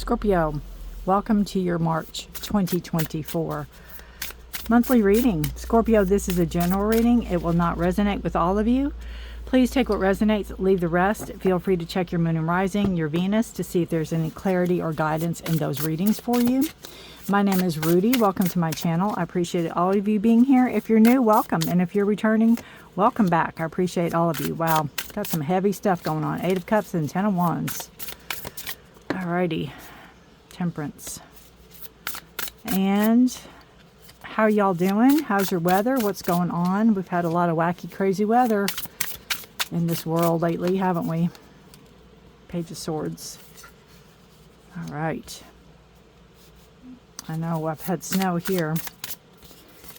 Scorpio, welcome to your March 2024 monthly reading. Scorpio, this is a general reading. It will not resonate with all of you. Please take what resonates, leave the rest. Feel free to check your moon and rising, your Venus, to see if there's any clarity or guidance in those readings for you. My name is Rudi. Welcome to my channel. I appreciate all of you being here. If you're new, welcome. And if you're returning, welcome back. I appreciate all of you. Wow, got some heavy stuff going on. 8 of Cups and 10 of Wands. Alrighty. Temperance. And how y'all doing? How's your weather? What's going on? We've had a lot of wacky, crazy weather in this world lately, haven't we? Page of Swords. All right. I know I've had snow here.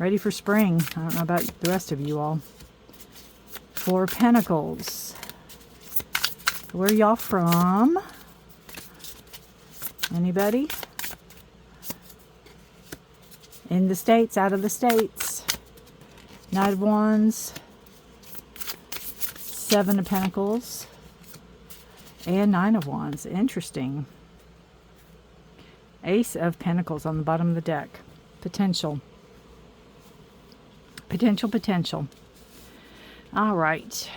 Ready for spring. I don't know about the rest of you all. 4 of Pentacles. Where y'all from? Anybody? In the States, out of the States. Knight of Wands. 7 of Pentacles. And 9 of Wands. Interesting. Ace of Pentacles on the bottom of the deck. Potential. Potential. All right.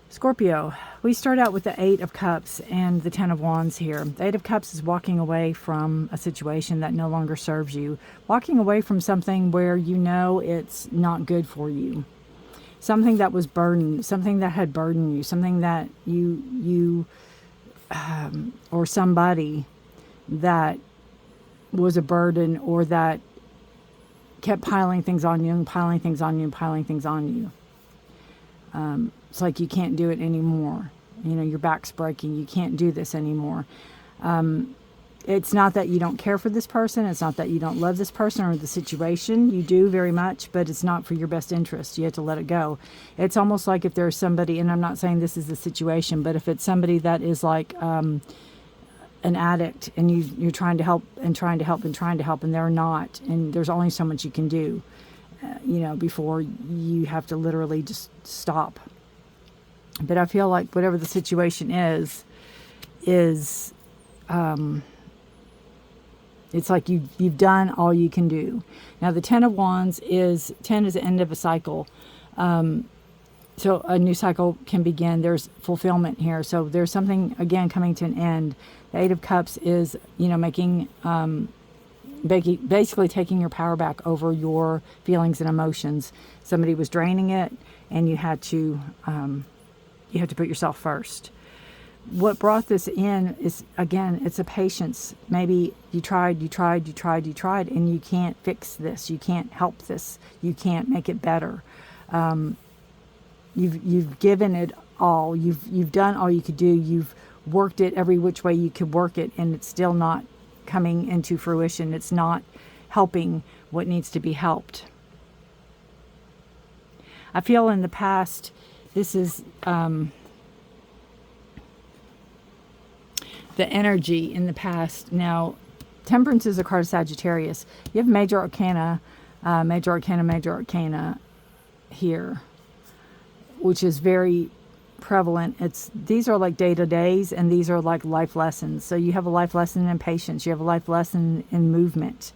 Scorpio, we start out with the 8 of Cups and the 10 of Wands here. The 8 of Cups is walking away from a situation that no longer serves you. Walking away from something where you know it's not good for you. Something that was burdened, something that had burdened you, something that you or somebody that was a burden, or that kept piling things on you and piling things on you and piling things on you. It's like you can't do it anymore. You know, your back's breaking. You can't do this anymore. It's not that you don't care for this person. It's not that you don't love this person or the situation. You do very much, but it's not for your best interest. You have to let it go. It's almost like if there's somebody, and I'm not saying this is the situation, but if it's somebody that is like an addict, and you're trying to help and trying to help and trying to help, and they're not, and there's only so much you can do, before you have to literally just stop. But I feel like whatever the situation is it's like you've done all you can do. Now the 10 of Wands is, 10 is the end of a cycle. So a new cycle can begin. There's fulfillment here. So there's something, again, coming to an end. The 8 of Cups is, making, basically taking your power back over your feelings and emotions. Somebody was draining it, and you had to put yourself first. What brought this in is, again, it's a patience. Maybe you tried, and you can't fix this. You can't help this. You can't make it better. You've given it all. You've done all you could do. You've worked it every which way you could work it, and it's still not coming into fruition. It's not helping what needs to be helped. I feel in the past, this is the energy in the past. Now, Temperance is a card of Sagittarius. You have major arcana here, which is very prevalent. These are like day-to-days, and these are like life lessons. So you have a life lesson in patience. You have a life lesson in movement.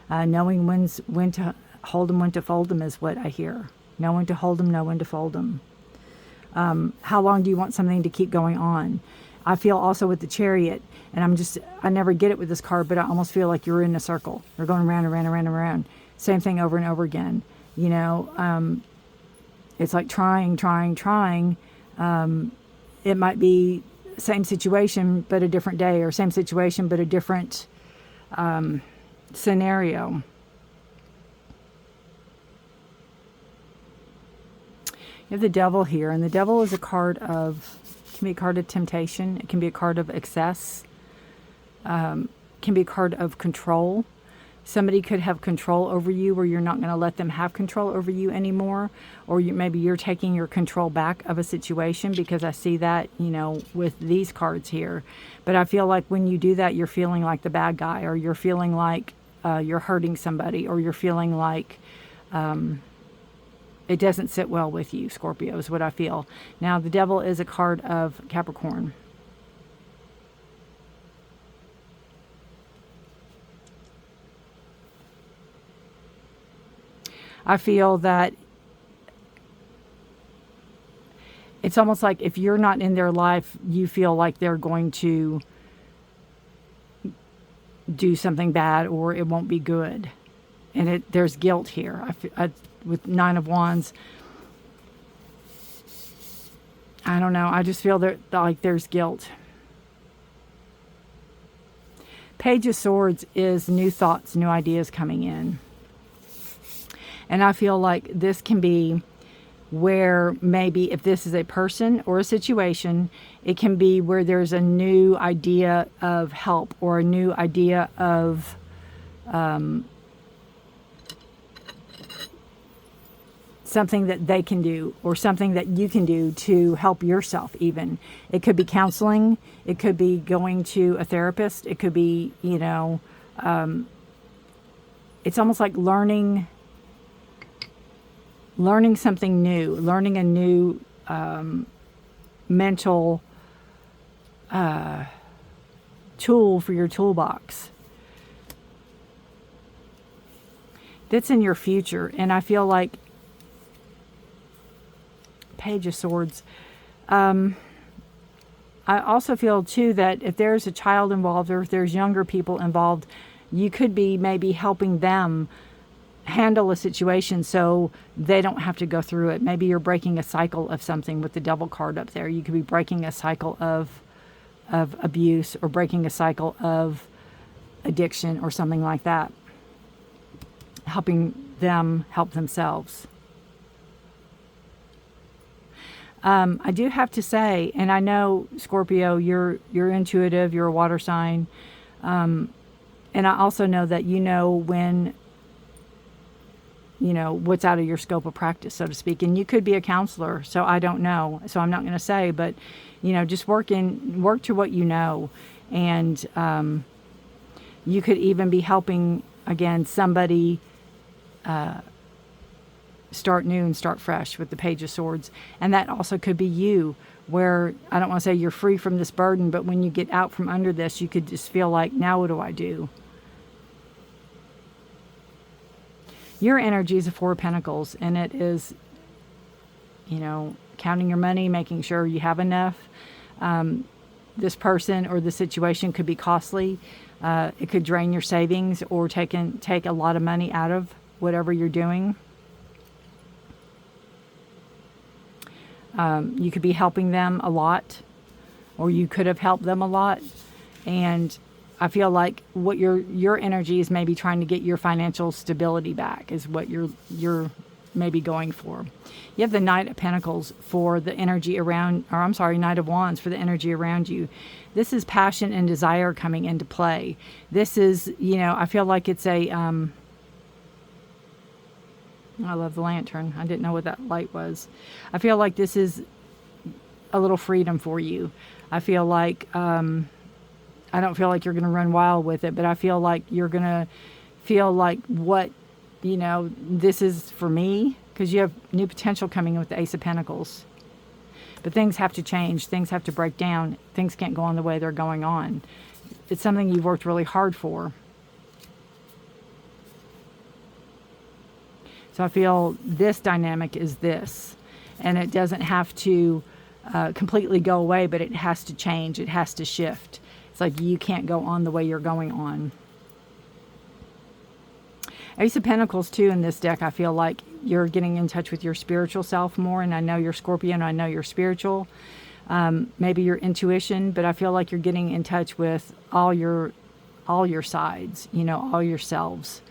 Knowing when to hold them, when to fold them is what I hear. Know when to hold them, know when to fold them. How long do you want something to keep going on? I feel also with the Chariot, and I never get it with this card, but I almost feel like you're in a circle. You're going around and around and around and around. Same thing over and over again. It's like trying. It might be same situation, but a different day, or same situation, but a different scenario. You have the Devil here, and the Devil is a card of, can be a card of temptation. It can be a card of excess. Can be a card of control. Somebody could have control over you, where you're not going to let them have control over you anymore, or maybe you're taking your control back of a situation, because I see that, with these cards here. But I feel like when you do that, you're feeling like the bad guy, or you're feeling like you're hurting somebody, or you're feeling like it doesn't sit well with you, Scorpio, is what I feel. Now, the Devil is a card of Capricorn. I feel that it's almost like if you're not in their life, you feel like they're going to do something bad or it won't be good. And there's guilt here. With Nine of Wands, I don't know. I just feel like there's guilt. Page of Swords is new thoughts, new ideas coming in. And I feel like this can be where maybe if this is a person or a situation, it can be where there's a new idea of help or a new idea of something that they can do or something that you can do to help yourself even. It could be counseling. It could be going to a therapist. It could be, it's almost like learning something new, learning a new mental tool for your toolbox. That's in your future. And I feel like Page of Swords. I also feel too that if there's a child involved or if there's younger people involved, you could be maybe helping them handle a situation so they don't have to go through it. Maybe you're breaking a cycle of something with the Devil card up there. You could be breaking a cycle of abuse or breaking a cycle of addiction or something like that. Helping them help themselves. I do have to say, and I know, Scorpio, you're intuitive, you're a water sign. And I also know that when, what's out of your scope of practice, so to speak. And you could be a counselor, so I don't know. So I'm not going to say, but, just work to what you know. And you could even be helping, again, somebody start new and start fresh with the Page of Swords. And that also could be you, where I don't want to say you're free from this burden, but when you get out from under this, you could just feel like, now what do I do? Your energy is a Four of Pentacles, and it is, counting your money, making sure you have enough. This person or the situation could be costly. It could drain your savings or take a lot of money out of whatever you're doing. You could be helping them a lot, or you could have helped them a lot. And I feel like what your energy is maybe trying to get your financial stability back is what you're maybe going for. You have the Knight of Pentacles for the energy around, or I'm sorry, Knight of Wands for the energy around you. This is passion and desire coming into play. This is, I feel like it's I love the lantern. I didn't know what that light was. I feel like this is a little freedom for you. I feel like, I don't feel like you're going to run wild with it, but I feel like you're going to feel like this is for me, because you have new potential coming in with the Ace of Pentacles. But things have to change. Things have to break down. Things can't go on the way they're going on. It's something you've worked really hard for. So I feel this dynamic is this. And it doesn't have to completely go away, but it has to change. It has to shift. It's like you can't go on the way you're going on. Ace of Pentacles, too, in this deck, I feel like you're getting in touch with your spiritual self more. And I know you're Scorpio, and I know you're spiritual. Maybe your intuition, but I feel like you're getting in touch with all your sides, all yourselves.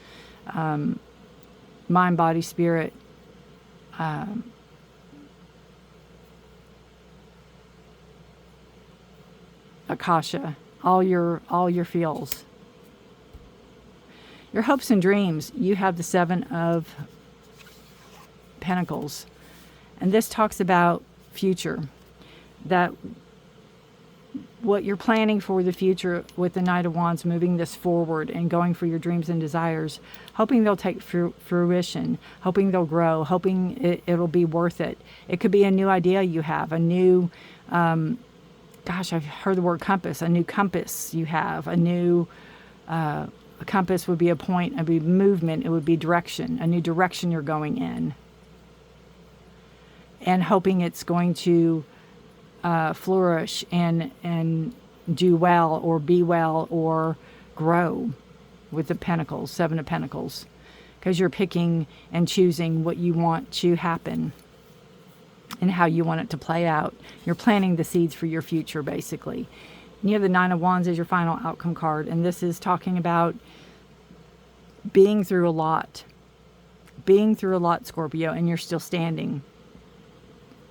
Mind, body, spirit. Akasha. All your feels. Your hopes and dreams. You have the Seven of Pentacles. And this talks about future. That what you're planning for the future with the Knight of Wands, moving this forward and going for your dreams and desires, hoping they'll take fruition, hoping they'll grow, hoping it'll be worth it. It could be a new idea you have, a new, I've heard the word compass, a new compass you have, a new A compass would be a point, it would be movement, it would be direction, a new direction you're going in. And hoping it's going to flourish and do well or be well or grow with the Pentacles, Seven of Pentacles. Because you're picking and choosing what you want to happen and how you want it to play out. You're planting the seeds for your future, basically. And you have the Nine of Wands as your final outcome card. And this is talking about being through a lot. Being through a lot, Scorpio, and you're still standing.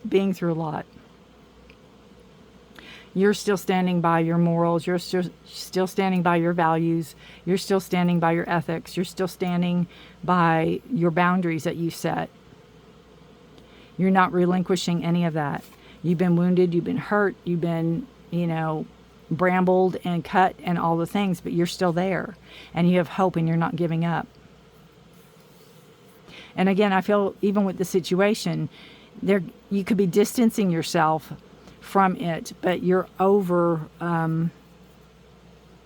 Being through a lot. You're still standing by your morals. You're still standing by your values. You're still standing by your ethics. You're still standing by your boundaries that you set. You're not relinquishing any of that. You've been wounded. You've been hurt. You've been, brambled and cut and all the things, but you're still there. And you have hope and you're not giving up. And again, I feel even with the situation, you could be distancing yourself from it, but you're over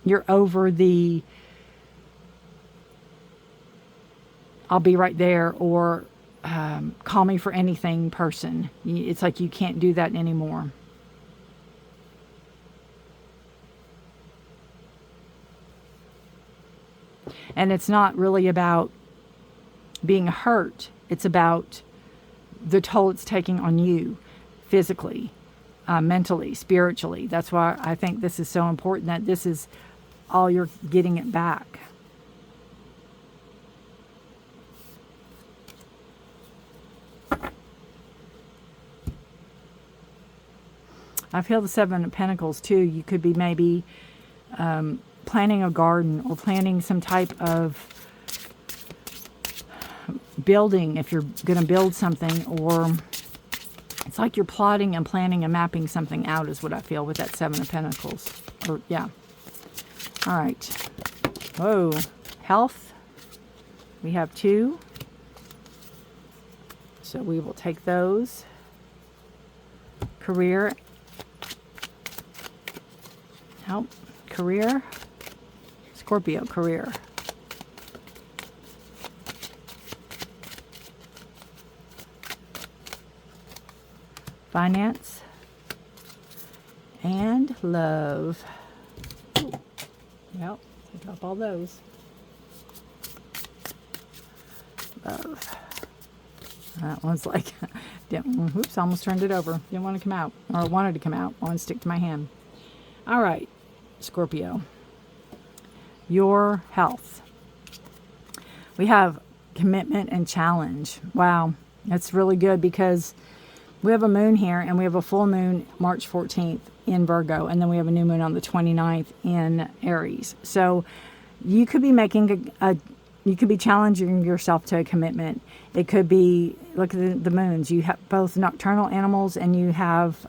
the I'll be right there, or call me for anything person. It's like you can't do that anymore. And it's not really about being hurt. It's about the toll it's taking on you physically, mentally, spiritually. That's why I think this is so important, that this is all you're getting it back. I feel the Seven of Pentacles too. You could be maybe planting a garden or planting some type of building if you're going to build something, or it's like you're plotting and planning and mapping something out is what I feel with that Seven of Pentacles. Or yeah. All right. Whoa. Health. We have 2. So we will take those. Career. Help. Career. Scorpio, career. Finance. And love. Ooh. Yep, drop all those. Love. That one's like, oops, almost turned it over. Didn't want to come out, or wanted to come out. Wanted to stick to my hand. All right, Scorpio. Your health. We have commitment and challenge. Wow, that's really good because we have a moon here and we have a full moon March 14th in Virgo, and then we have a new moon on the 29th in Aries. So you could be making you could be challenging yourself to a commitment. It could be, look at the moons. You have both nocturnal animals and you have,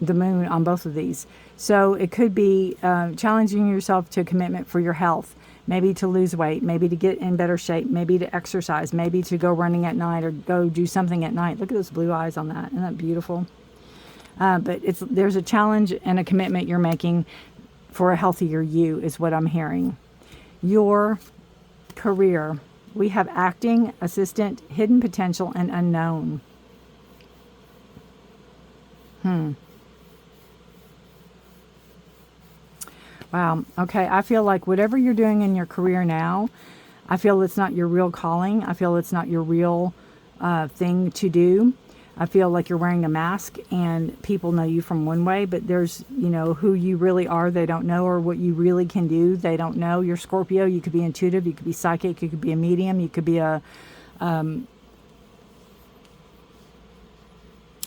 the moon on both of these. So it could be challenging yourself to a commitment for your health, maybe to lose weight, maybe to get in better shape, maybe to exercise, maybe to go running at night or go do something at night. Look at those blue eyes on that. Isn't that beautiful? But there's a challenge and a commitment you're making for a healthier you is what I'm hearing. Your career. We have acting, assistant, hidden potential, and unknown. Wow. Okay. I feel like whatever you're doing in your career now, I feel it's not your real calling. I feel it's not your real thing to do. I feel like you're wearing a mask and people know you from one way, but there's, who you really are, they don't know, or what you really can do, they don't know. You're Scorpio. You could be intuitive. You could be psychic. You could be a medium. You could be a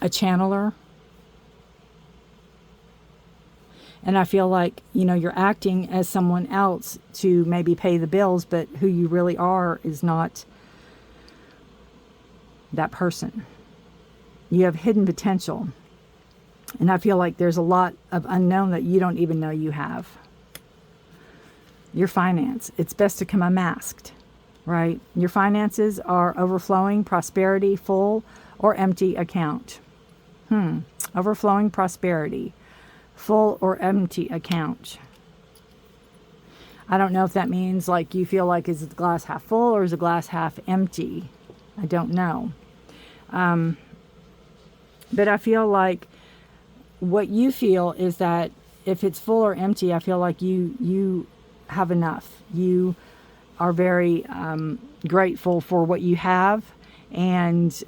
channeler. And I feel like, you're acting as someone else to maybe pay the bills, but who you really are is not that person. You have hidden potential. And I feel like there's a lot of unknown that you don't even know you have. Your finance. It's best to come unmasked, right? Your finances are overflowing, prosperity, full, or empty account. Overflowing prosperity. Full or empty account. I don't know if that means like you feel like is the glass half full or is the glass half empty. I don't know. But I feel like what you feel is that if it's full or empty, I feel like you have enough. You are very grateful for what you have. And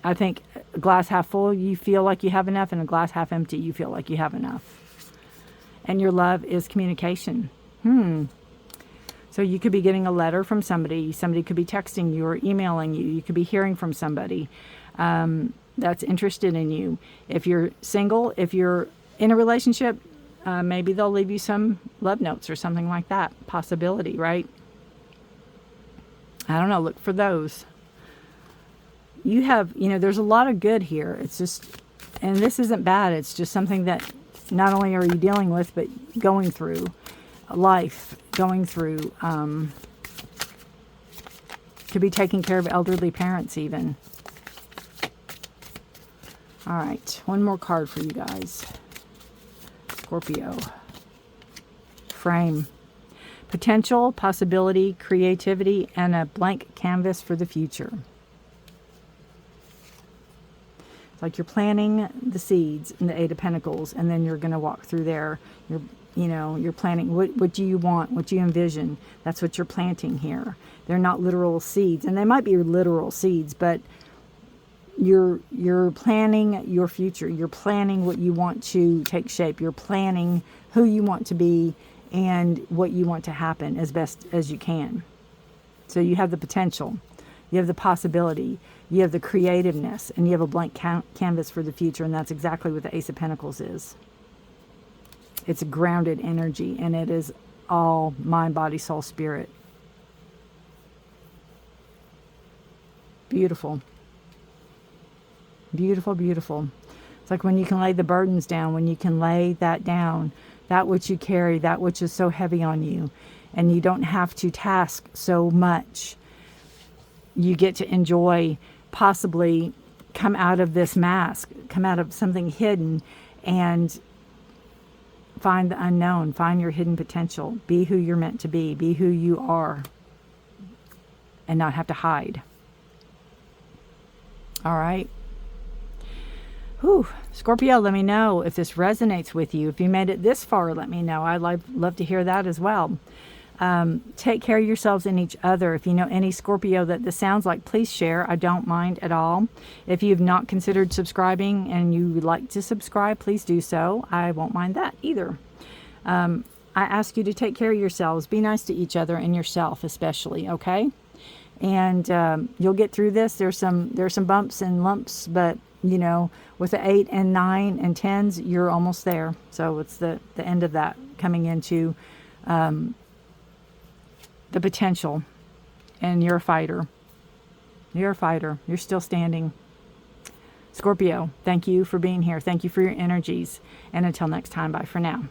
I think a glass half full, you feel like you have enough, and a glass half empty, you feel like you have enough. And your love is communication. So you could be getting a letter from somebody. Somebody could be texting you or emailing you. You could be hearing from somebody that's interested in you. If you're single, if you're in a relationship, maybe they'll leave you some love notes or something like that. Possibility, right? I don't know. Look for those. You have, there's a lot of good here. It's just, and this isn't bad. It's just something that not only are you dealing with, but going through life, going through, could be taking care of elderly parents even. All right. One more card for you guys. Scorpio. Frame. Potential, possibility, creativity, and a blank canvas for the future. It's like you're planting the seeds in the Eight of Pentacles, and then you're going to walk through there. You're planting. What do you want? What do you envision? That's what you're planting here. They're not literal seeds, and they might be literal seeds, but you're planning your future. You're planning what you want to take shape. You're planning who you want to be and what you want to happen as best as you can. So you have the potential, you have the possibility, you have the creativeness, and you have a blank canvas for the future, and that's exactly what the Ace of Pentacles is. It's a grounded energy, and it is all mind, body, soul, spirit. Beautiful. Beautiful, beautiful. It's like when you can lay the burdens down, when you can lay that down, that which you carry, that which is so heavy on you, and you don't have to task so much. You get to enjoy, possibly come out of this mask, come out of something hidden, and find the unknown, find your hidden potential, be who you're meant to be who you are, and not have to hide. All right. Whew. Scorpio, let me know if this resonates with you. If you made it this far, let me know. I'd love to hear that as well. Take care of yourselves and each other. If you know any Scorpio that this sounds like, please share. I don't mind at all. If you've not considered subscribing and you would like to subscribe, please do so. I won't mind that either. I ask you to take care of yourselves. Be nice to each other and yourself especially, okay? And you'll get through this. There's some bumps and lumps, but with the 8 and 9 and 10s, you're almost there. So it's the end of that, coming into the potential. And you're a fighter. You're a fighter. You're still standing. Scorpio, thank you for being here. Thank you for your energies. And until next time, bye for now.